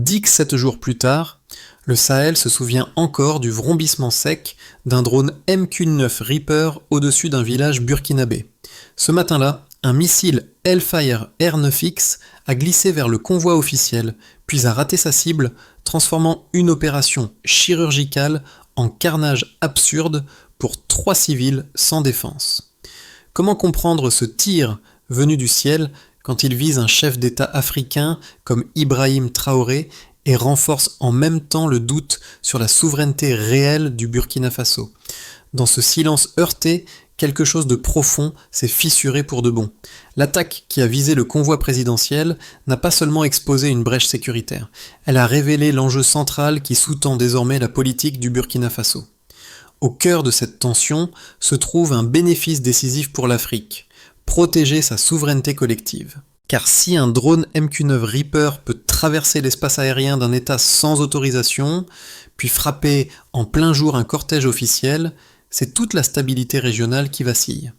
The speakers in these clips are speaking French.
10 que 7 jours plus tard, le Sahel se souvient encore du vrombissement sec d'un drone MQ-9 Reaper au-dessus d'un village burkinabé. Ce matin-là, un missile Hellfire R9X a glissé vers le convoi officiel, puis a raté sa cible, transformant une opération chirurgicale en carnage absurde pour 3 civils sans défense. Comment comprendre ce tir venu du ciel quand il vise un chef d'État africain comme Ibrahim Traoré et renforce en même temps le doute sur la souveraineté réelle du Burkina Faso? Dans ce silence heurté, quelque chose de profond s'est fissuré pour de bon. L'attaque qui a visé le convoi présidentiel n'a pas seulement exposé une brèche sécuritaire, elle a révélé l'enjeu central qui sous-tend désormais la politique du Burkina Faso. Au cœur de cette tension se trouve un bénéfice décisif pour l'Afrique: protéger sa souveraineté collective. Car si un drone MQ-9 Reaper peut traverser l'espace aérien d'un État sans autorisation, puis frapper en plein jour un cortège officiel, c'est toute la stabilité régionale qui vacille.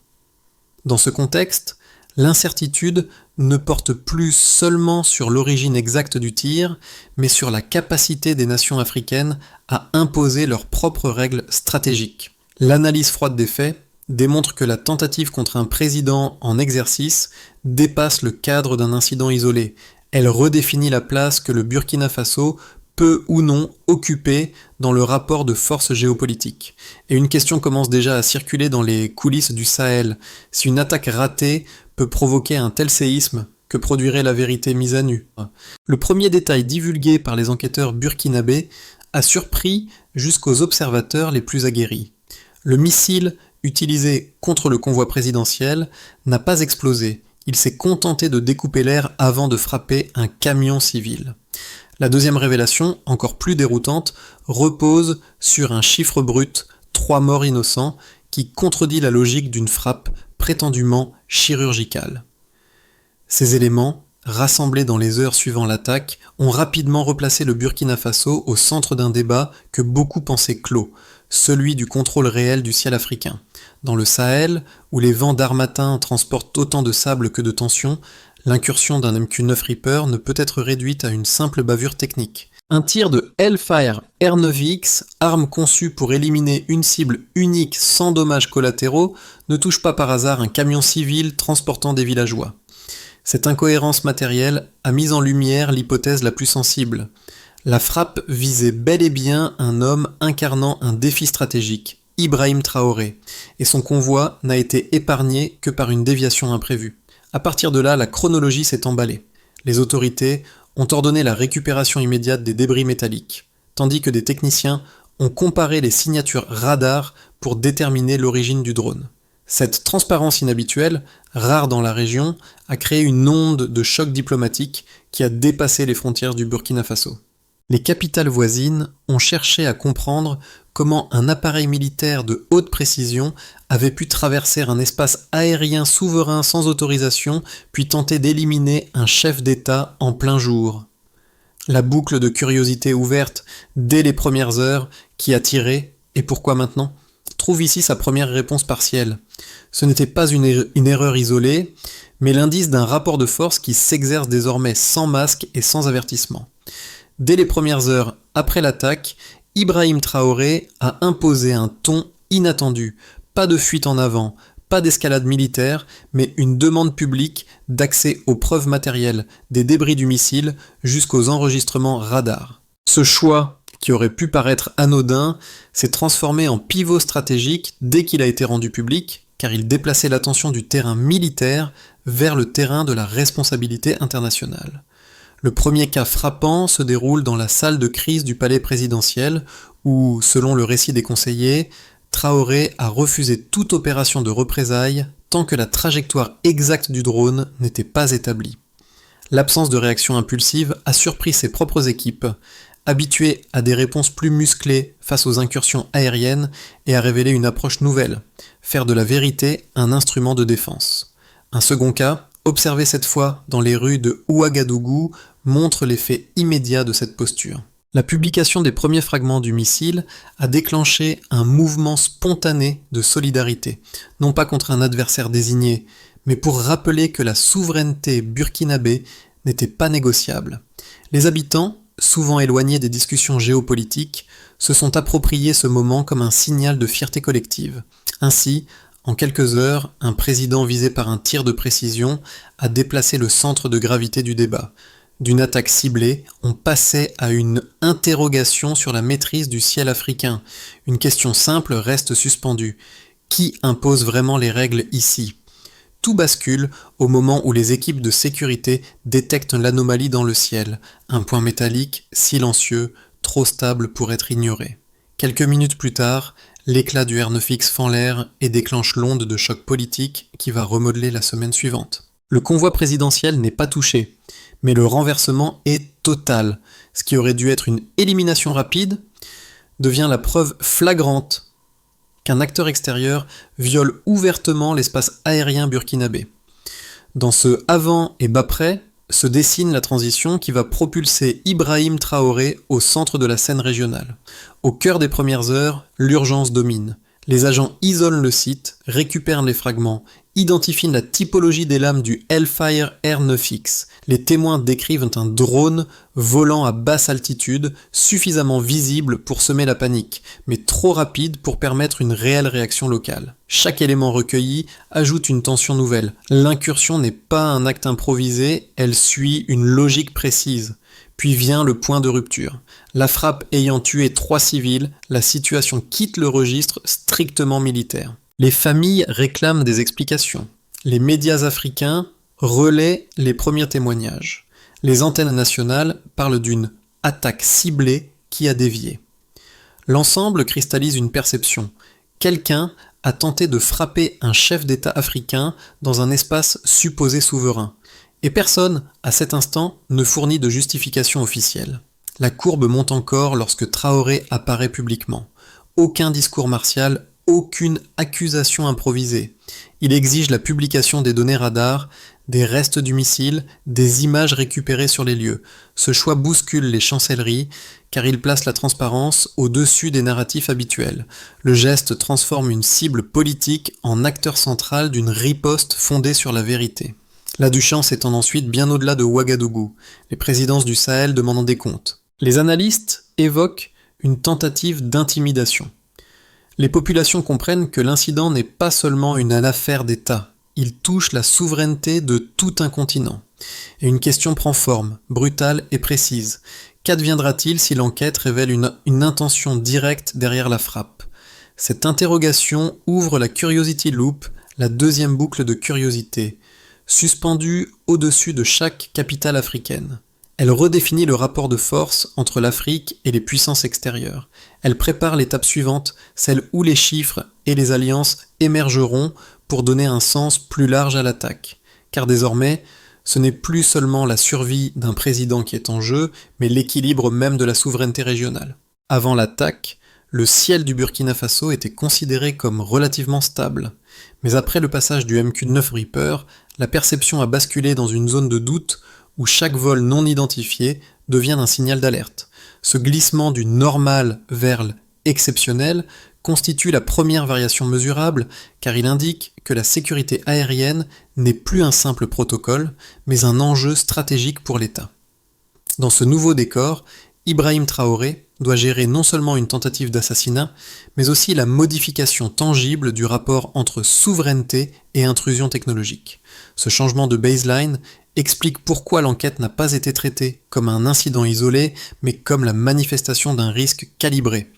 Dans ce contexte, l'incertitude ne porte plus seulement sur l'origine exacte du tir, mais sur la capacité des nations africaines à imposer leurs propres règles stratégiques. L'analyse froide des faits démontre que la tentative contre un président en exercice dépasse le cadre d'un incident isolé. Elle redéfinit la place que le Burkina Faso peut ou non occuper dans le rapport de force géopolitique. Et une question commence déjà à circuler dans les coulisses du Sahel. Si une attaque ratée peut provoquer un tel séisme, que produirait la vérité mise à nu? Le premier détail divulgué par les enquêteurs burkinabés a surpris jusqu'aux observateurs les plus aguerris. Le missile utilisé contre le convoi présidentiel n'a pas explosé. Il s'est contenté de découper l'air avant de frapper un camion civil. La deuxième révélation, encore plus déroutante, repose sur un chiffre brut, 3 morts innocents, qui contredit la logique d'une frappe prétendument chirurgicale. Ces éléments, rassemblés dans les heures suivant l'attaque, ont rapidement replacé le Burkina Faso au centre d'un débat que beaucoup pensaient clos, celui du contrôle réel du ciel africain. Dans le Sahel, où les vents d'harmattan transportent autant de sable que de tension, l'incursion d'un MQ-9 Reaper ne peut être réduite à une simple bavure technique. Un tir de Hellfire R9X, arme conçue pour éliminer une cible unique sans dommages collatéraux, ne touche pas par hasard un camion civil transportant des villageois. Cette incohérence matérielle a mis en lumière l'hypothèse la plus sensible. La frappe visait bel et bien un homme incarnant un défi stratégique, Ibrahim Traoré, et son convoi n'a été épargné que par une déviation imprévue. À partir de là, la chronologie s'est emballée. Les autorités ont ordonné la récupération immédiate des débris métalliques, tandis que des techniciens ont comparé les signatures radar pour déterminer l'origine du drone. Cette transparence inhabituelle, rare dans la région, a créé une onde de choc diplomatique qui a dépassé les frontières du Burkina Faso. Les capitales voisines ont cherché à comprendre comment un appareil militaire de haute précision avait pu traverser un espace aérien souverain sans autorisation, puis tenter d'éliminer un chef d'État en plein jour. La boucle de curiosité ouverte dès les premières heures qui a tiré, et pourquoi maintenant, trouve ici sa première réponse partielle. Ce n'était pas une erreur isolée, mais l'indice d'un rapport de force qui s'exerce désormais sans masque et sans avertissement. Dès les premières heures après l'attaque, Ibrahim Traoré a imposé un ton inattendu. Pas de fuite en avant, pas d'escalade militaire, mais une demande publique d'accès aux preuves matérielles, des débris du missile jusqu'aux enregistrements radar. Ce choix, qui aurait pu paraître anodin, s'est transformé en pivot stratégique dès qu'il a été rendu public, car il déplaçait l'attention du terrain militaire vers le terrain de la responsabilité internationale. Le premier cas frappant se déroule dans la salle de crise du palais présidentiel où, selon le récit des conseillers, Traoré a refusé toute opération de représailles tant que la trajectoire exacte du drone n'était pas établie. L'absence de réaction impulsive a surpris ses propres équipes, habituées à des réponses plus musclées face aux incursions aériennes, et a révélé une approche nouvelle, faire de la vérité un instrument de défense. Un second cas, observé cette fois dans les rues de Ouagadougou, montre l'effet immédiat de cette posture. La publication des premiers fragments du missile a déclenché un mouvement spontané de solidarité, non pas contre un adversaire désigné, mais pour rappeler que la souveraineté burkinabé n'était pas négociable. Les habitants, souvent éloignés des discussions géopolitiques, se sont appropriés ce moment comme un signal de fierté collective. Ainsi, en quelques heures, un président visé par un tir de précision a déplacé le centre de gravité du débat. D'une attaque ciblée, on passait à une interrogation sur la maîtrise du ciel africain. Une question simple reste suspendue. Qui impose vraiment les règles ici ? Tout bascule au moment où les équipes de sécurité détectent l'anomalie dans le ciel, un point métallique, silencieux, trop stable pour être ignoré. Quelques minutes plus tard, l'éclat du R9X fend l'air et déclenche l'onde de choc politique qui va remodeler la semaine suivante. Le convoi présidentiel n'est pas touché, mais le renversement est total. Ce qui aurait dû être une élimination rapide devient la preuve flagrante qu'un acteur extérieur viole ouvertement l'espace aérien burkinabé. Dans ce avant et bas-près se dessine la transition qui va propulser Ibrahim Traoré au centre de la scène régionale. Au cœur des premières heures, l'urgence domine. Les agents isolent le site, récupèrent les fragments, identifient la typologie des lames du Hellfire R9X. Les témoins décrivent un drone volant à basse altitude, suffisamment visible pour semer la panique, mais trop rapide pour permettre une réelle réaction locale. Chaque élément recueilli ajoute une tension nouvelle. L'incursion n'est pas un acte improvisé, elle suit une logique précise. Puis vient le point de rupture. La frappe ayant tué 3 civils, la situation quitte le registre strictement militaire. Les familles réclament des explications. Les médias africains relaient les premiers témoignages. Les antennes nationales parlent d'une attaque ciblée qui a dévié. L'ensemble cristallise une perception. Quelqu'un a tenté de frapper un chef d'État africain dans un espace supposé souverain. Et personne, à cet instant, ne fournit de justification officielle. La courbe monte encore lorsque Traoré apparaît publiquement. Aucun discours martial, aucune accusation improvisée. Il exige la publication des données radars, des restes du missile, des images récupérées sur les lieux. Ce choix bouscule les chancelleries, car il place la transparence au-dessus des narratifs habituels. Le geste transforme une cible politique en acteur central d'une riposte fondée sur la vérité. La Duchamp s'étend ensuite bien au-delà de Ouagadougou, les présidences du Sahel demandant des comptes. Les analystes évoquent une tentative d'intimidation. Les populations comprennent que l'incident n'est pas seulement une affaire d'État, il touche la souveraineté de tout un continent. Et une question prend forme, brutale et précise. Qu'adviendra-t-il si l'enquête révèle une intention directe derrière la frappe ? Cette interrogation ouvre la Curiosity Loop, la deuxième boucle de curiosité, suspendue au-dessus de chaque capitale africaine. Elle redéfinit le rapport de force entre l'Afrique et les puissances extérieures. Elle prépare l'étape suivante, celle où les chiffres et les alliances émergeront pour donner un sens plus large à l'attaque. Car désormais, ce n'est plus seulement la survie d'un président qui est en jeu, mais l'équilibre même de la souveraineté régionale. Avant l'attaque, le ciel du Burkina Faso était considéré comme relativement stable. Mais après le passage du MQ-9 Reaper, la perception a basculé dans une zone de doute où chaque vol non identifié devient un signal d'alerte. Ce glissement du normal vers l'exceptionnel constitue la première variation mesurable car il indique que la sécurité aérienne n'est plus un simple protocole, mais un enjeu stratégique pour l'État. Dans ce nouveau décor, Ibrahim Traoré doit gérer non seulement une tentative d'assassinat, mais aussi la modification tangible du rapport entre souveraineté et intrusion technologique. Ce changement de baseline explique pourquoi l'enquête n'a pas été traitée comme un incident isolé, mais comme la manifestation d'un risque calibré.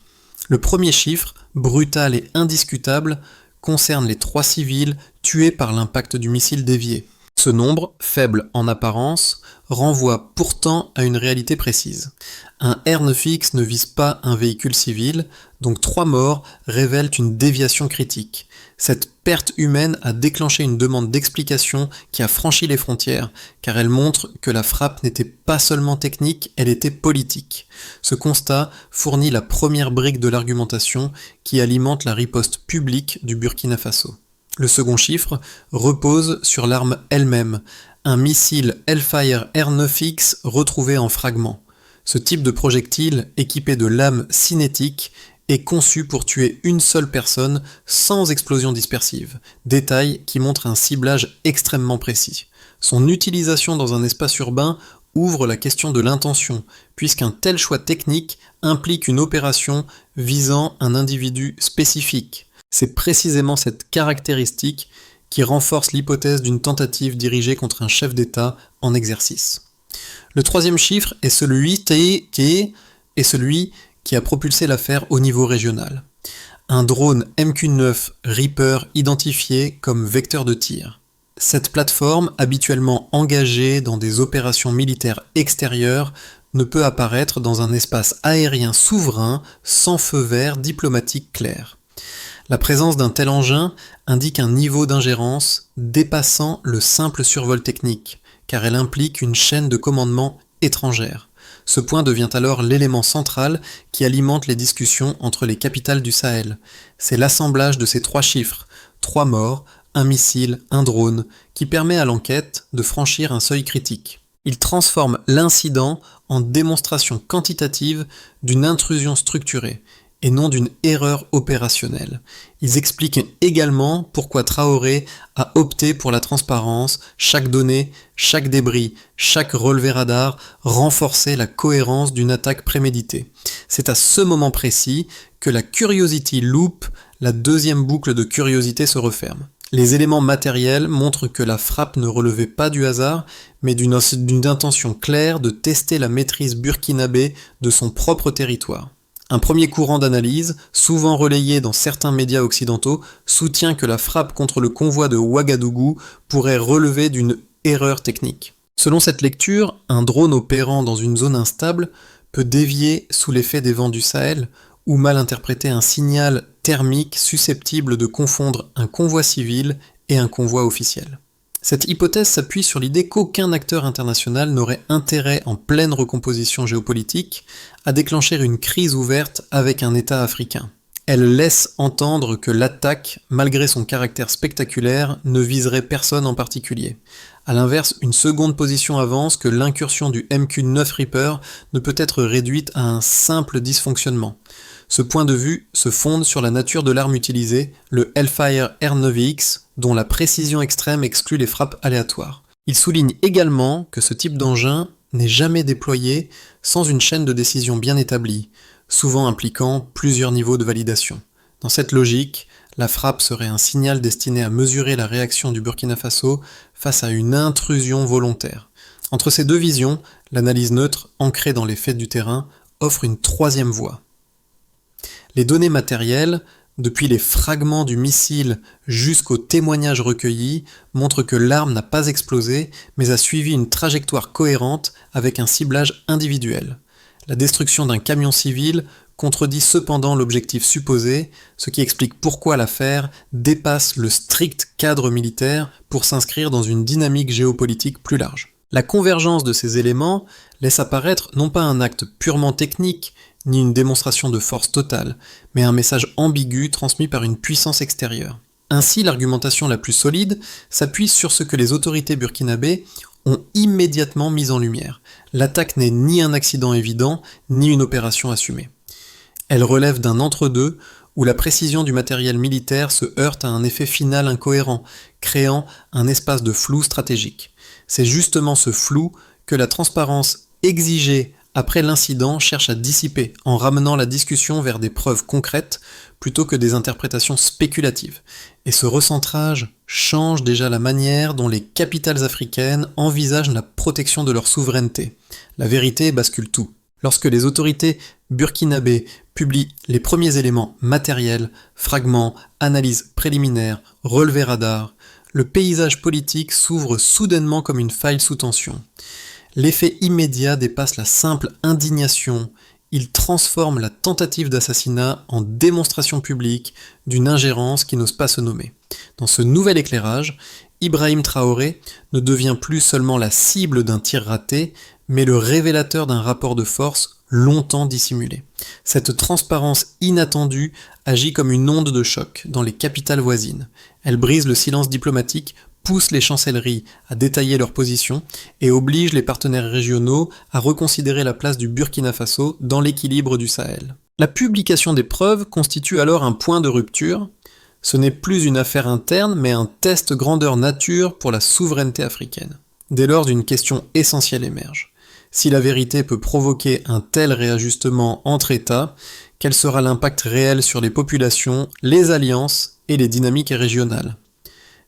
Le premier chiffre, brutal et indiscutable, concerne les 3 civils tués par l'impact du missile dévié. Ce nombre, faible en apparence, renvoie pourtant à une réalité précise. Un R9X ne vise pas un véhicule civil, donc 3 morts révèlent une déviation critique. Cette perte humaine a déclenché une demande d'explication qui a franchi les frontières, car elle montre que la frappe n'était pas seulement technique, elle était politique. Ce constat fournit la première brique de l'argumentation qui alimente la riposte publique du Burkina Faso. Le second chiffre repose sur l'arme elle-même, un missile Hellfire R9X retrouvé en fragments. Ce type de projectile, équipé de lames cinétiques, est conçu pour tuer une seule personne sans explosion dispersive, détail qui montre un ciblage extrêmement précis. Son utilisation dans un espace urbain ouvre la question de l'intention, puisqu'un tel choix technique implique une opération visant un individu spécifique. C'est précisément cette caractéristique qui renforce l'hypothèse d'une tentative dirigée contre un chef d'État en exercice. Le troisième chiffre est celui qui a propulsé l'affaire au niveau régional. Un drone MQ-9 Reaper identifié comme vecteur de tir. Cette plateforme, habituellement engagée dans des opérations militaires extérieures, ne peut apparaître dans un espace aérien souverain sans feu vert diplomatique clair. La présence d'un tel engin indique un niveau d'ingérence dépassant le simple survol technique, car elle implique une chaîne de commandement étrangère. Ce point devient alors l'élément central qui alimente les discussions entre les capitales du Sahel. C'est l'assemblage de ces trois chiffres, 3 morts, un missile, un drone, qui permet à l'enquête de franchir un seuil critique. Il transforme l'incident en démonstration quantitative d'une intrusion structurée, et non d'une erreur opérationnelle. Ils expliquent également pourquoi Traoré a opté pour la transparence, chaque donnée, chaque débris, chaque relevé radar renforçait la cohérence d'une attaque préméditée. C'est à ce moment précis que la Curiosity Loop, la deuxième boucle de curiosité, se referme. Les éléments matériels montrent que la frappe ne relevait pas du hasard, mais d'une intention claire de tester la maîtrise burkinabé de son propre territoire. Un premier courant d'analyse, souvent relayé dans certains médias occidentaux, soutient que la frappe contre le convoi de Ouagadougou pourrait relever d'une erreur technique. Selon cette lecture, un drone opérant dans une zone instable peut dévier sous l'effet des vents du Sahel ou mal interpréter un signal thermique susceptible de confondre un convoi civil et un convoi officiel. Cette hypothèse s'appuie sur l'idée qu'aucun acteur international n'aurait intérêt en pleine recomposition géopolitique à déclencher une crise ouverte avec un État africain. Elle laisse entendre que l'attaque, malgré son caractère spectaculaire, ne viserait personne en particulier. A l'inverse, une seconde position avance que l'incursion du MQ-9 Reaper ne peut être réduite à un simple dysfonctionnement. Ce point de vue se fonde sur la nature de l'arme utilisée, le Hellfire R9X, dont la précision extrême exclut les frappes aléatoires. Il souligne également que ce type d'engin n'est jamais déployé sans une chaîne de décision bien établie, souvent impliquant plusieurs niveaux de validation. Dans cette logique, la frappe serait un signal destiné à mesurer la réaction du Burkina Faso face à une intrusion volontaire. Entre ces deux visions, l'analyse neutre, ancrée dans les faits du terrain, offre une troisième voie. Les données matérielles, depuis les fragments du missile jusqu'aux témoignages recueillis, montrent que l'arme n'a pas explosé, mais a suivi une trajectoire cohérente avec un ciblage individuel. La destruction d'un camion civil contredit cependant l'objectif supposé, ce qui explique pourquoi l'affaire dépasse le strict cadre militaire pour s'inscrire dans une dynamique géopolitique plus large. La convergence de ces éléments laisse apparaître non pas un acte purement technique, ni une démonstration de force totale, mais un message ambigu transmis par une puissance extérieure. Ainsi, l'argumentation la plus solide s'appuie sur ce que les autorités burkinabées ont immédiatement mis en lumière. L'attaque n'est ni un accident évident, ni une opération assumée. Elle relève d'un entre-deux où la précision du matériel militaire se heurte à un effet final incohérent, créant un espace de flou stratégique. C'est justement ce flou que la transparence exigée après l'incident cherche à dissiper en ramenant la discussion vers des preuves concrètes plutôt que des interprétations spéculatives. Et ce recentrage change déjà la manière dont les capitales africaines envisagent la protection de leur souveraineté. La vérité bascule tout. Lorsque les autorités burkinabées publient les premiers éléments matériels, fragments, analyses préliminaires, relevés radars, le paysage politique s'ouvre soudainement comme une faille sous tension. L'effet immédiat dépasse la simple indignation, il transforme la tentative d'assassinat en démonstration publique d'une ingérence qui n'ose pas se nommer. Dans ce nouvel éclairage, Ibrahim Traoré ne devient plus seulement la cible d'un tir raté, mais le révélateur d'un rapport de force longtemps dissimulé. Cette transparence inattendue agit comme une onde de choc dans les capitales voisines. Elle brise le silence diplomatique, pousse les chancelleries à détailler leur position et oblige les partenaires régionaux à reconsidérer la place du Burkina Faso dans l'équilibre du Sahel. La publication des preuves constitue alors un point de rupture. Ce n'est plus une affaire interne, mais un test grandeur nature pour la souveraineté africaine. Dès lors, une question essentielle émerge. Si la vérité peut provoquer un tel réajustement entre États, quel sera l'impact réel sur les populations, les alliances et les dynamiques régionales?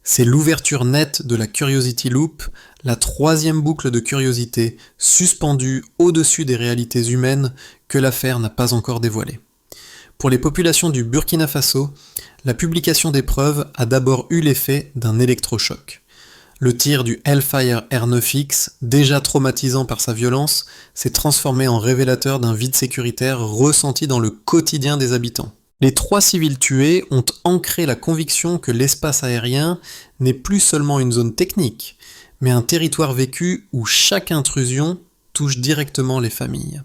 C'est l'ouverture nette de la Curiosity Loop, la troisième boucle de curiosité suspendue au-dessus des réalités humaines que l'affaire n'a pas encore dévoilée. Pour les populations du Burkina Faso, la publication des preuves a d'abord eu l'effet d'un électrochoc. Le tir du Hellfire R9X, déjà traumatisant par sa violence, s'est transformé en révélateur d'un vide sécuritaire ressenti dans le quotidien des habitants. Les 3 civils tués ont ancré la conviction que l'espace aérien n'est plus seulement une zone technique, mais un territoire vécu où chaque intrusion touche directement les familles.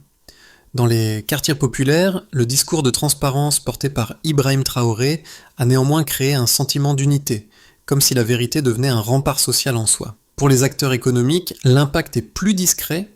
Dans les quartiers populaires, le discours de transparence porté par Ibrahim Traoré a néanmoins créé un sentiment d'unité, comme si la vérité devenait un rempart social en soi. Pour les acteurs économiques, l'impact est plus discret,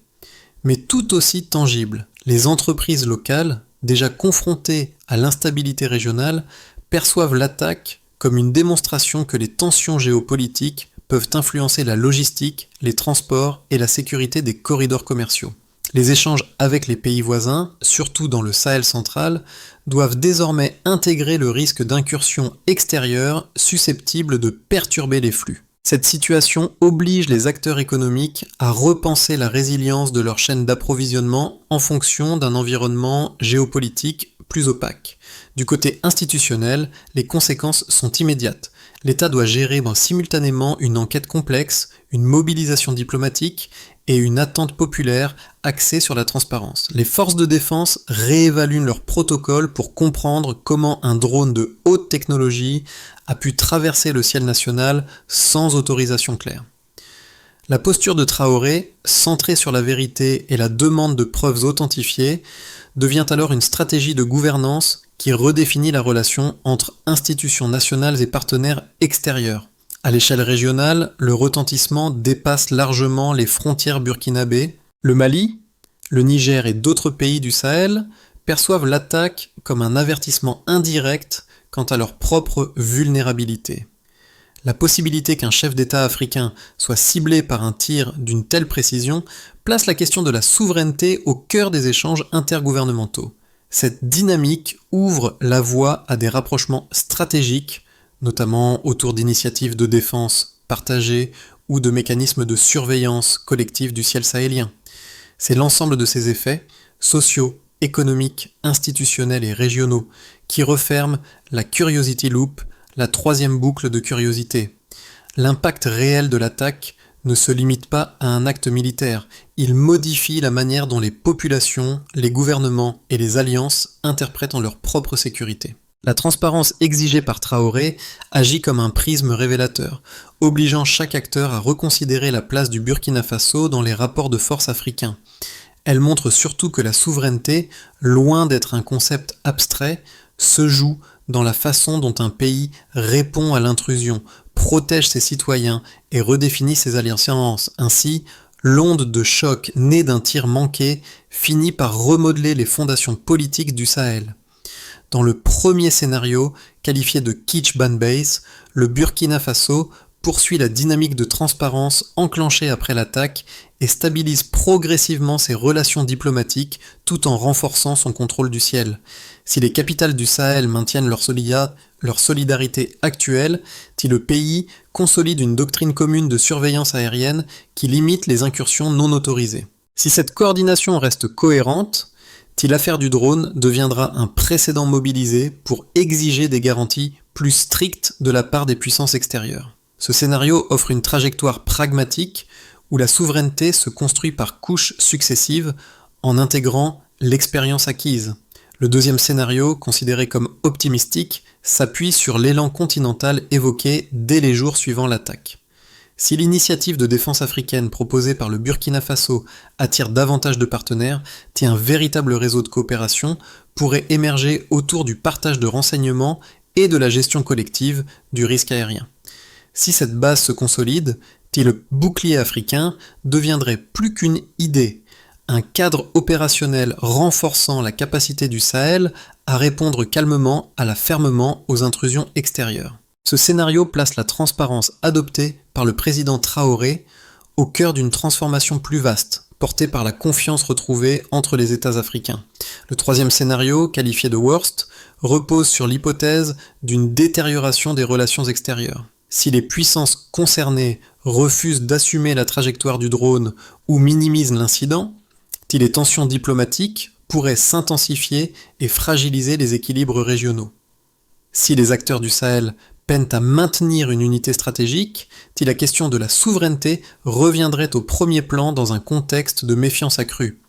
mais tout aussi tangible. Les entreprises locales, déjà confrontées à l'instabilité régionale, perçoivent l'attaque comme une démonstration que les tensions géopolitiques peuvent influencer la logistique, les transports et la sécurité des corridors commerciaux. Les échanges avec les pays voisins, surtout dans le Sahel central, doivent désormais intégrer le risque d'incursions extérieures susceptibles de perturber les flux. Cette situation oblige les acteurs économiques à repenser la résilience de leur chaîne d'approvisionnement en fonction d'un environnement géopolitique plus opaque. Du côté institutionnel, les conséquences sont immédiates. L'État doit gérer simultanément une enquête complexe, une mobilisation diplomatique et une attente populaire axée sur la transparence. Les forces de défense réévaluent leurs protocoles pour comprendre comment un drone de haute technologie a pu traverser le ciel national sans autorisation claire. La posture de Traoré, centrée sur la vérité et la demande de preuves authentifiées, devient alors une stratégie de gouvernance qui redéfinit la relation entre institutions nationales et partenaires extérieurs. À l'échelle régionale, le retentissement dépasse largement les frontières burkinabées. Le Mali, le Niger et d'autres pays du Sahel perçoivent l'attaque comme un avertissement indirect quant à leur propre vulnérabilité. La possibilité qu'un chef d'État africain soit ciblé par un tir d'une telle précision place la question de la souveraineté au cœur des échanges intergouvernementaux. Cette dynamique ouvre la voie à des rapprochements stratégiques, notamment autour d'initiatives de défense partagées ou de mécanismes de surveillance collective du ciel sahélien. C'est l'ensemble de ces effets, sociaux, économiques, institutionnels et régionaux, qui referment la Curiosity Loop, la troisième boucle de curiosité. L'impact réel de l'attaque ne se limite pas à un acte militaire, il modifie la manière dont les populations, les gouvernements et les alliances interprètent leur propre sécurité. La transparence exigée par Traoré agit comme un prisme révélateur, obligeant chaque acteur à reconsidérer la place du Burkina Faso dans les rapports de force africains. Elle montre surtout que la souveraineté, loin d'être un concept abstrait, se joue dans la façon dont un pays répond à l'intrusion, protège ses citoyens et redéfinit ses alliances. Ainsi, l'onde de choc née d'un tir manqué finit par remodeler les fondations politiques du Sahel. Dans le premier scénario, qualifié de Kitsch Ban Base, le Burkina Faso poursuit la dynamique de transparence enclenchée après l'attaque et stabilise progressivement ses relations diplomatiques tout en renforçant son contrôle du ciel. Si les capitales du Sahel maintiennent leur solidarité actuelle, le pays consolide une doctrine commune de surveillance aérienne qui limite les incursions non autorisées. Si cette coordination reste cohérente, l'affaire du drone deviendra un précédent mobilisé pour exiger des garanties plus strictes de la part des puissances extérieures. Ce scénario offre une trajectoire pragmatique où la souveraineté se construit par couches successives en intégrant l'expérience acquise. Le deuxième scénario, considéré comme optimistique, s'appuie sur l'élan continental évoqué dès les jours suivant l'attaque. Si l'initiative de défense africaine proposée par le Burkina Faso attire davantage de partenaires, un véritable réseau de coopération pourrait émerger autour du partage de renseignements et de la gestion collective du risque aérien. Si cette base se consolide, le bouclier africain deviendrait plus qu'une idée, un cadre opérationnel renforçant la capacité du Sahel à répondre calmement fermement aux intrusions extérieures. Ce scénario place la transparence adoptée par le président Traoré au cœur d'une transformation plus vaste, porté par la confiance retrouvée entre les États africains. Le troisième scénario, qualifié de worst, repose sur l'hypothèse d'une détérioration des relations extérieures. Si les puissances concernées refusent d'assumer la trajectoire du drone ou minimisent l'incident, les tensions diplomatiques pourraient s'intensifier et fragiliser les équilibres régionaux. Si les acteurs du Sahel peinent à maintenir une unité stratégique, la question de la souveraineté reviendrait au premier plan dans un contexte de méfiance accrue.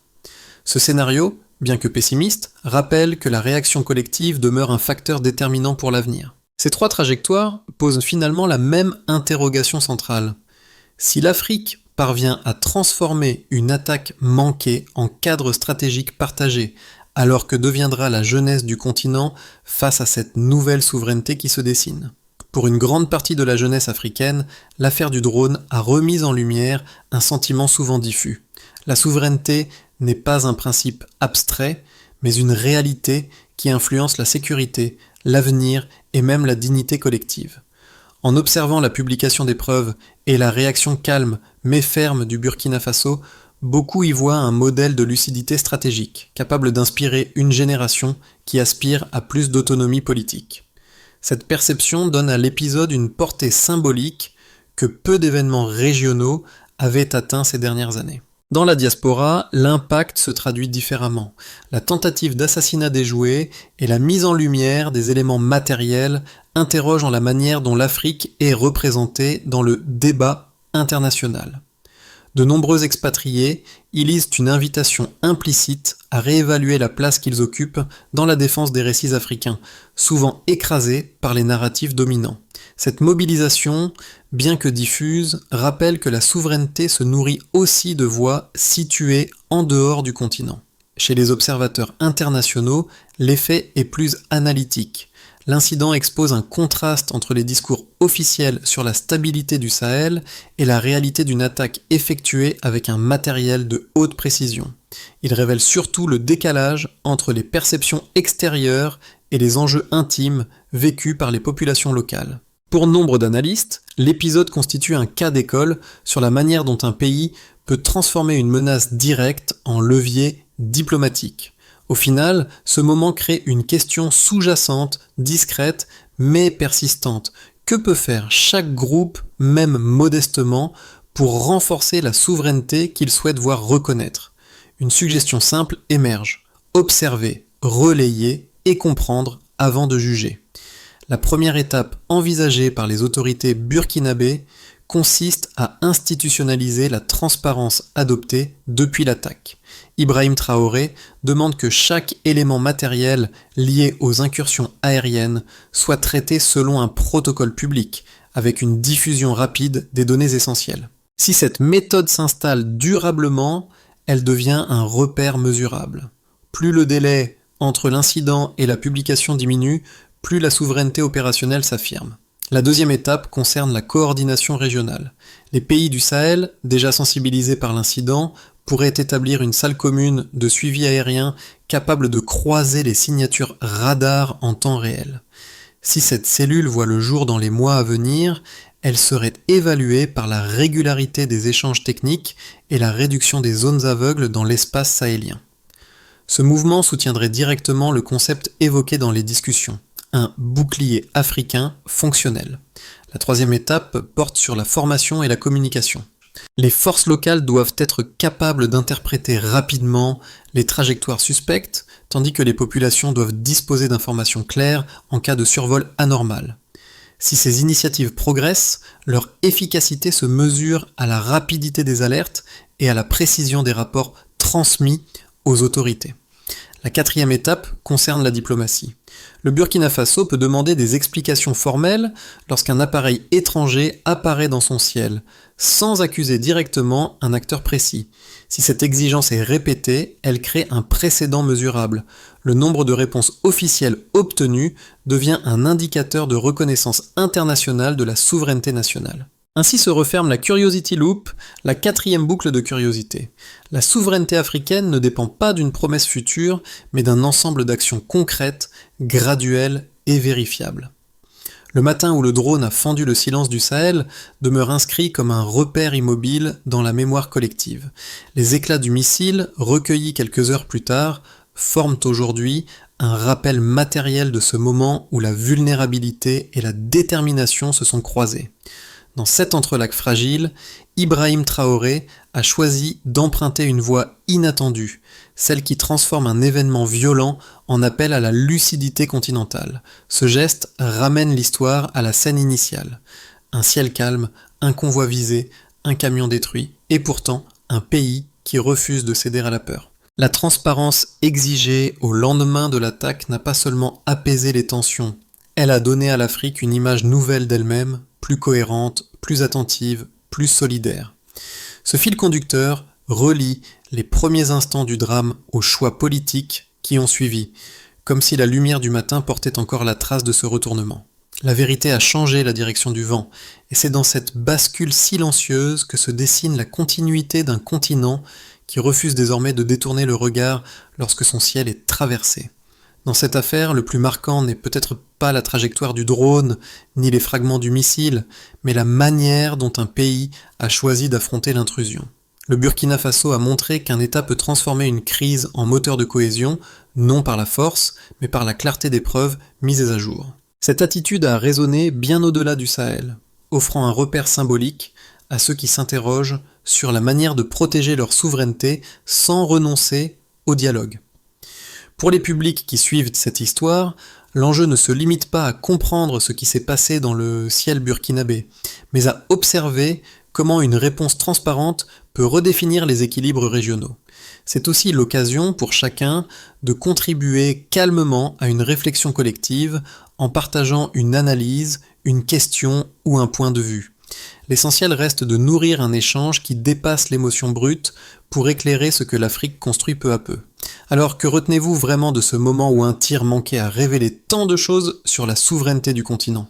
Ce scénario, bien que pessimiste, rappelle que la réaction collective demeure un facteur déterminant pour l'avenir. Ces trois trajectoires posent finalement la même interrogation centrale. Si l'Afrique parvient à transformer une attaque manquée en cadre stratégique partagé, alors que deviendra la jeunesse du continent face à cette nouvelle souveraineté qui se dessine. Pour une grande partie de la jeunesse africaine, l'affaire du drone a remis en lumière un sentiment souvent diffus. La souveraineté n'est pas un principe abstrait, mais une réalité qui influence la sécurité, l'avenir et même la dignité collective. En observant la publication des preuves et la réaction calme mais ferme du Burkina Faso, beaucoup y voient un modèle de lucidité stratégique, capable d'inspirer une génération qui aspire à plus d'autonomie politique. Cette perception donne à l'épisode une portée symbolique que peu d'événements régionaux avaient atteint ces dernières années. Dans la diaspora, l'impact se traduit différemment. La tentative d'assassinat déjoué et la mise en lumière des éléments matériels interrogent en la manière dont l'Afrique est représentée dans le débat international. De nombreux expatriés y lisent une invitation implicite à réévaluer la place qu'ils occupent dans la défense des récits africains, souvent écrasés par les narratifs dominants. Cette mobilisation, bien que diffuse, rappelle que la souveraineté se nourrit aussi de voix situées en dehors du continent. Chez les observateurs internationaux, l'effet est plus analytique. L'incident expose un contraste entre les discours officiels sur la stabilité du Sahel et la réalité d'une attaque effectuée avec un matériel de haute précision. Il révèle surtout le décalage entre les perceptions extérieures et les enjeux intimes vécus par les populations locales. Pour nombre d'analystes, l'épisode constitue un cas d'école sur la manière dont un pays peut transformer une menace directe en levier diplomatique. Au final, ce moment crée une question sous-jacente, discrète, mais persistante. Que peut faire chaque groupe, même modestement, pour renforcer la souveraineté qu'il souhaite voir reconnaître ? Une suggestion simple émerge. Observer, relayer et comprendre avant de juger. La première étape envisagée par les autorités burkinabées consiste à institutionnaliser la transparence adoptée depuis l'attaque. Ibrahim Traoré demande que chaque élément matériel lié aux incursions aériennes soit traité selon un protocole public, avec une diffusion rapide des données essentielles. Si cette méthode s'installe durablement, elle devient un repère mesurable. Plus le délai entre l'incident et la publication diminue, plus la souveraineté opérationnelle s'affirme. La deuxième étape concerne la coordination régionale. Les pays du Sahel, déjà sensibilisés par l'incident, pourraient établir une salle commune de suivi aérien capable de croiser les signatures radar en temps réel. Si cette cellule voit le jour dans les mois à venir, elle serait évaluée par la régularité des échanges techniques et la réduction des zones aveugles dans l'espace sahélien. Ce mouvement soutiendrait directement le concept évoqué dans les discussions. Un bouclier africain fonctionnel. La troisième étape porte sur la formation et la communication. Les forces locales doivent être capables d'interpréter rapidement les trajectoires suspectes, tandis que les populations doivent disposer d'informations claires en cas de survol anormal. Si ces initiatives progressent, leur efficacité se mesure à la rapidité des alertes et à la précision des rapports transmis aux autorités. La quatrième étape concerne la diplomatie. Le Burkina Faso peut demander des explications formelles lorsqu'un appareil étranger apparaît dans son ciel, sans accuser directement un acteur précis. Si cette exigence est répétée, elle crée un précédent mesurable. Le nombre de réponses officielles obtenues devient un indicateur de reconnaissance internationale de la souveraineté nationale. Ainsi se referme la Curiosity Loop, la quatrième boucle de curiosité. La souveraineté africaine ne dépend pas d'une promesse future, mais d'un ensemble d'actions concrètes, graduelles et vérifiables. Le matin où le drone a fendu le silence du Sahel demeure inscrit comme un repère immobile dans la mémoire collective. Les éclats du missile, recueillis quelques heures plus tard, forment aujourd'hui un rappel matériel de ce moment où la vulnérabilité et la détermination se sont croisées. Dans cet entrelac fragile, Ibrahim Traoré a choisi d'emprunter une voie inattendue, celle qui transforme un événement violent en appel à la lucidité continentale. Ce geste ramène l'histoire à la scène initiale. Un ciel calme, un convoi visé, un camion détruit, et pourtant un pays qui refuse de céder à la peur. La transparence exigée au lendemain de l'attaque n'a pas seulement apaisé les tensions, elle a donné à l'Afrique une image nouvelle d'elle-même, plus cohérente, plus attentive, plus solidaire. Ce fil conducteur relie les premiers instants du drame aux choix politiques qui ont suivi, comme si la lumière du matin portait encore la trace de ce retournement. La vérité a changé la direction du vent, et c'est dans cette bascule silencieuse que se dessine la continuité d'un continent qui refuse désormais de détourner le regard lorsque son ciel est traversé. Dans cette affaire, le plus marquant n'est peut-être pas la trajectoire du drone, ni les fragments du missile, mais la manière dont un pays a choisi d'affronter l'intrusion. Le Burkina Faso a montré qu'un État peut transformer une crise en moteur de cohésion, non par la force, mais par la clarté des preuves mises à jour. Cette attitude a résonné bien au-delà du Sahel, offrant un repère symbolique à ceux qui s'interrogent sur la manière de protéger leur souveraineté sans renoncer au dialogue. Pour les publics qui suivent cette histoire, l'enjeu ne se limite pas à comprendre ce qui s'est passé dans le ciel burkinabé, mais à observer comment une réponse transparente peut redéfinir les équilibres régionaux. C'est aussi l'occasion pour chacun de contribuer calmement à une réflexion collective en partageant une analyse, une question ou un point de vue. L'essentiel reste de nourrir un échange qui dépasse l'émotion brute pour éclairer ce que l'Afrique construit peu à peu. Alors que retenez-vous vraiment de ce moment où un tir manquait à révéler tant de choses sur la souveraineté du continent ?